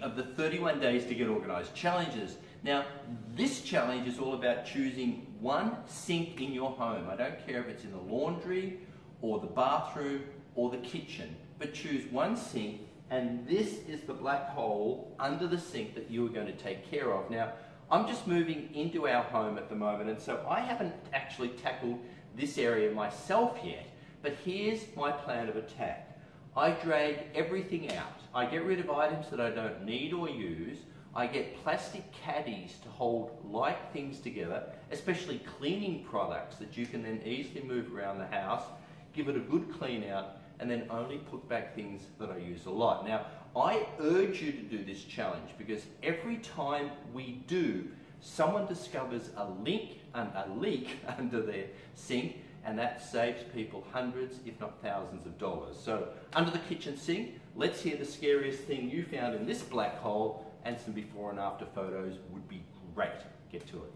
of the 31 Days to Get Organised challenges. Now, this challenge is all about choosing one sink in your home. I don't care if it's in the laundry or the bathroom or the kitchen, but choose one sink, and this is the black hole under the sink that you are going to take care of. Now, I'm just moving into our home at the moment, and so I haven't actually tackled this area myself yet, but here's my plan of attack. I drag everything out. I get rid of items that I don't need or use. I get plastic caddies to hold light things together, especially cleaning products that you can then easily move around the house, give it a good clean out, and then only put back things that I use a lot. Now, I urge you to do this challenge because every time we do, someone discovers a leak under their sink, and that saves people hundreds, if not thousands of dollars. So, under the kitchen sink, let's hear the scariest thing you found in this black hole, and some before and after photos would be great. Get to it.